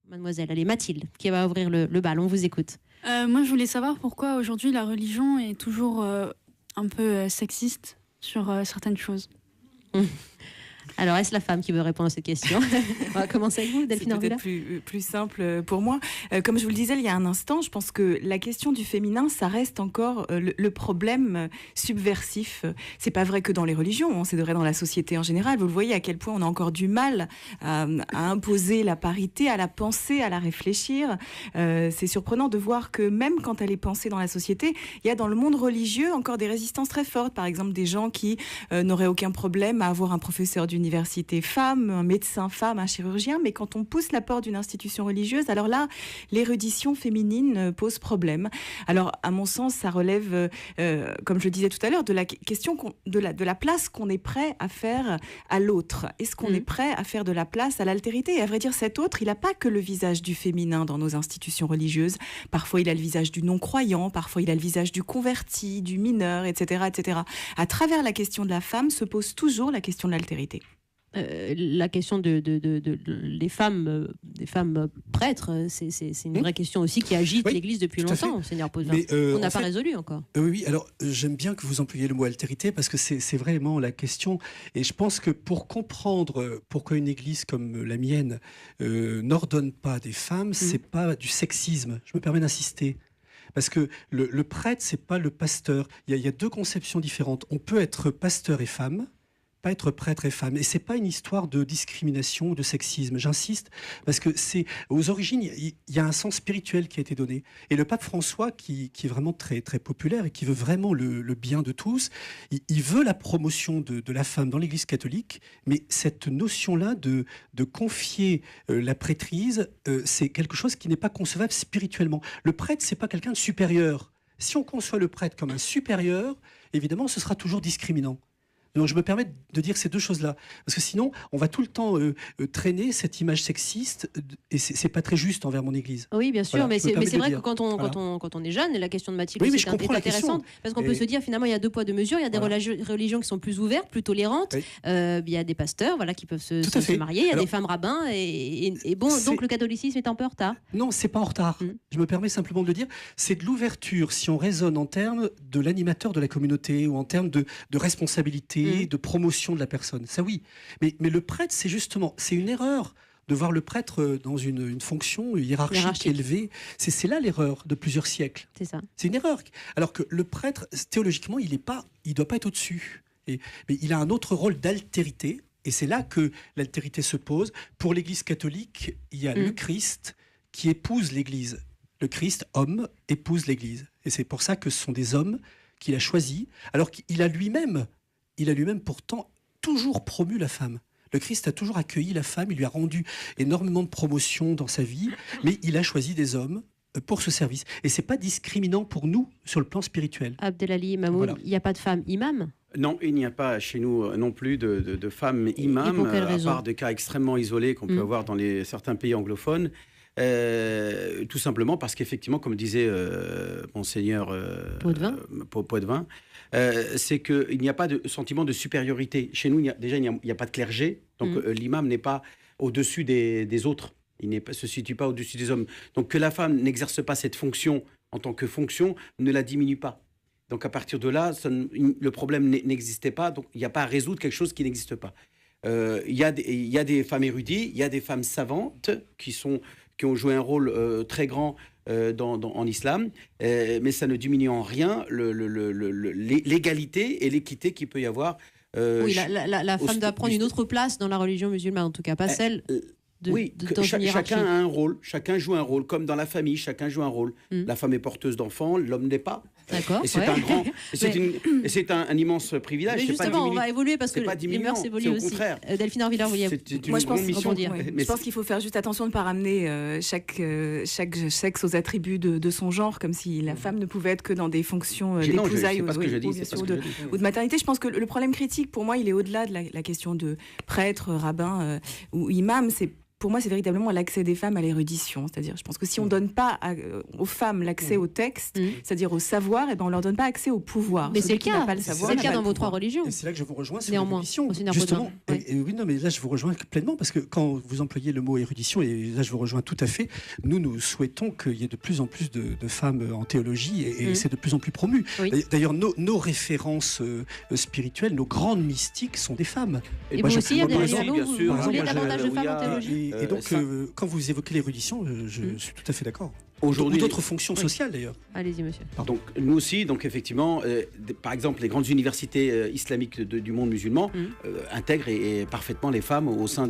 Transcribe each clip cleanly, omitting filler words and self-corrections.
mademoiselle. Allez, Mathilde, qui va ouvrir le bal. On vous écoute. Moi, je voulais savoir pourquoi aujourd'hui la religion est toujours un peu sexiste sur certaines choses. Alors, est-ce la femme qui veut répondre à cette question? On va commencer avec vous, Delphine Orvila. C'est peut-être plus simple pour moi. Comme je vous le disais il y a un instant, je pense que la question du féminin, ça reste encore le problème subversif. C'est pas vrai que dans les religions, c'est vrai dans la société en général. Vous le voyez à quel point on a encore du mal à imposer la parité, à la penser, à la réfléchir. C'est surprenant de voir que même quand elle est pensée dans la société, il y a dans le monde religieux encore des résistances très fortes. Par exemple, des gens qui n'auraient aucun problème à avoir un professeur d'université femme, un médecin femme, un chirurgien, mais quand on pousse la porte d'une institution religieuse, alors là, l'érudition féminine pose problème. Alors, à mon sens, ça relève, comme je le disais tout à l'heure, de la question de la place qu'on est prêt à faire à l'autre. Est-ce qu'on est prêt à faire de la place à l'altérité? Et à vrai dire, cet autre, il n'a pas que le visage du féminin dans nos institutions religieuses. Parfois, il a le visage du non-croyant, parfois, il a le visage du converti, du mineur, etc., etc. À travers la question de la femme se pose toujours la question de l'altérité. La question des femmes prêtres, c'est une vraie question aussi qui agite l'Église depuis longtemps, Seigneur Potvin. On n'a pas résolu encore. Oui, alors j'aime bien que vous employiez le mot altérité parce que c'est vraiment la question. Et je pense que pour comprendre pourquoi une Église comme la mienne n'ordonne pas des femmes, c'est pas du sexisme. Je me permets d'insister. Parce que le prêtre, c'est pas le pasteur. Il y a deux conceptions différentes. On peut être pasteur et femme, pas être prêtre et femme. Et c'est pas une histoire de discrimination ou de sexisme. J'insiste, parce que c'est aux origines, il y a un sens spirituel qui a été donné. Et le pape François, qui est vraiment très, très populaire et qui veut vraiment le bien de tous, il veut la promotion de la femme dans l'Église catholique, mais cette notion-là de confier la prêtrise, c'est quelque chose qui n'est pas concevable spirituellement. Le prêtre, c'est pas quelqu'un de supérieur. Si on conçoit le prêtre comme un supérieur, évidemment, ce sera toujours discriminant. Donc je me permets de dire ces deux choses-là, parce que sinon on va tout le temps traîner cette image sexiste et c'est pas très juste envers mon Église. Oui, bien sûr, Voilà, mais c'est vrai que quand on est jeune, et la question de Mathilde est intéressante, parce qu'on peut se dire finalement il y a deux poids deux mesures, il y a des religions qui sont plus ouvertes, plus tolérantes, il y a des pasteurs qui peuvent se marier, il y a des femmes rabbins et bon, donc le catholicisme est un peu en retard. Non, c'est pas en retard. Je me permets simplement de le dire, c'est de l'ouverture si on raisonne en termes de l'animateur de la communauté ou en termes de responsabilité, de promotion de la personne. Ça oui. Mais le prêtre, c'est une erreur de voir le prêtre dans une fonction hiérarchique élevée. C'est là l'erreur de plusieurs siècles. C'est ça. C'est une erreur. Alors que le prêtre, théologiquement, il doit pas être au-dessus. Mais il a un autre rôle d'altérité. Et c'est là que l'altérité se pose. Pour l'Église catholique, il y a le Christ qui épouse l'Église. Le Christ, homme, épouse l'Église. Et c'est pour ça que ce sont des hommes qu'il a choisis, alors qu'il a lui-même pourtant toujours promu la femme. Le Christ a toujours accueilli la femme, il lui a rendu énormément de promotion dans sa vie, mais il a choisi des hommes pour ce service. Et c'est pas discriminant pour nous sur le plan spirituel. Abdelali Mamoun, il n'y a pas de femme imam? Non, il n'y a pas chez nous non plus de femmes imams, à part des cas extrêmement isolés qu'on peut avoir dans certains pays anglophones. Tout simplement parce qu'effectivement, comme disait Monseigneur Potvin, c'est qu'il n'y a pas de sentiment de supériorité. Chez nous, il n'y a pas de clergé, donc l'imam n'est pas au-dessus des autres, il ne se situe pas au-dessus des hommes. Donc que la femme n'exerce pas cette fonction en tant que fonction ne la diminue pas. Donc à partir de là, le problème n'existait pas, donc il n'y a pas à résoudre quelque chose qui n'existe pas. Il y a des femmes érudites, il y a des femmes savantes qui ont joué un rôle très grand en islam, mais ça ne diminue en rien l'égalité et l'équité qu'il peut y avoir. Oui, la femme doit prendre une autre place dans la religion musulmane, en tout cas, pas celle chacun a un rôle, chacun joue un rôle, comme dans la famille, chacun joue un rôle. La femme est porteuse d'enfants, l'homme n'est pas. D'accord. Et c'est un immense privilège. Mais justement, on va évoluer parce que les mœurs évoluent aussi. Delphine Orvila, vous vouliez rebondir. Je pense qu'il faut faire juste attention de ne pas ramener chaque sexe aux attributs de son genre, comme si la femme ne pouvait être que dans des fonctions d'épousailles ou de maternité. Je pense que le problème critique, pour moi, il est au-delà de la question de prêtre, rabbin ou imam. pour moi, c'est véritablement l'accès des femmes à l'érudition. C'est-à-dire, je pense que si on ne donne pas aux femmes l'accès au texte, c'est-à-dire au savoir, on ne leur donne pas accès au pouvoir. Mais c'est le cas. C'est le cas dans vos 3 religions. Et c'est là que je vous rejoins sur néanmoins, l'érudition. Justement. Oui, non, mais là, je vous rejoins pleinement parce que quand vous employez le mot érudition, et là, je vous rejoins tout à fait, nous souhaitons qu'il y ait de plus en plus de femmes en théologie et c'est de plus en plus promu. Oui. D'ailleurs, nos références spirituelles, nos grandes mystiques sont des femmes. Et moi, vous aussi, il y a des religions, vous voulez davantage de femmes en théologie. Et donc, quand vous évoquez l'érudition, je suis tout à fait d'accord. Aujourd'hui, ou d'autres fonctions sociales d'ailleurs. Allez-y, monsieur. Donc nous aussi, donc effectivement, par exemple, les grandes universités islamiques du monde musulman intègrent et parfaitement les femmes au sein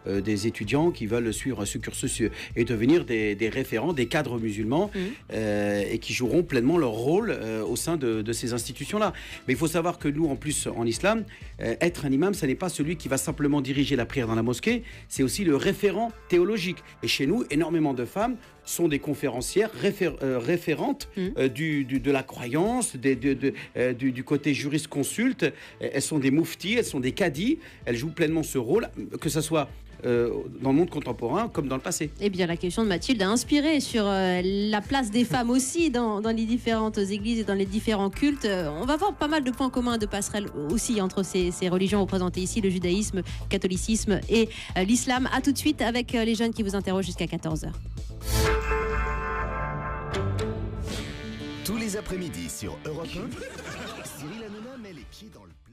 des étudiants qui veulent suivre ce cursus et devenir des référents, des cadres musulmans et qui joueront pleinement leur rôle au sein de ces institutions-là. Mais il faut savoir que nous, en plus, en islam, être un imam, ce n'est pas celui qui va simplement diriger la prière dans la mosquée, c'est aussi le référent théologique. Et chez nous, énormément de femmes sont des conférencières référentes de la croyance, du côté jurisconsulte. Elles sont des mouftis, elles sont des cadis. Elles jouent pleinement ce rôle, que ce soit dans le monde contemporain comme dans le passé. Eh bien, la question de Mathilde a inspiré sur la place des femmes aussi dans les différentes églises et dans les différents cultes. On va voir pas mal de points communs, de passerelles aussi entre ces religions représentées ici, le judaïsme, le catholicisme et l'islam. À tout de suite avec les jeunes qui vous interrogent jusqu'à 14h. Tous les après-midi sur Europe 1, Cyril Hanouna met les pieds dans le plat.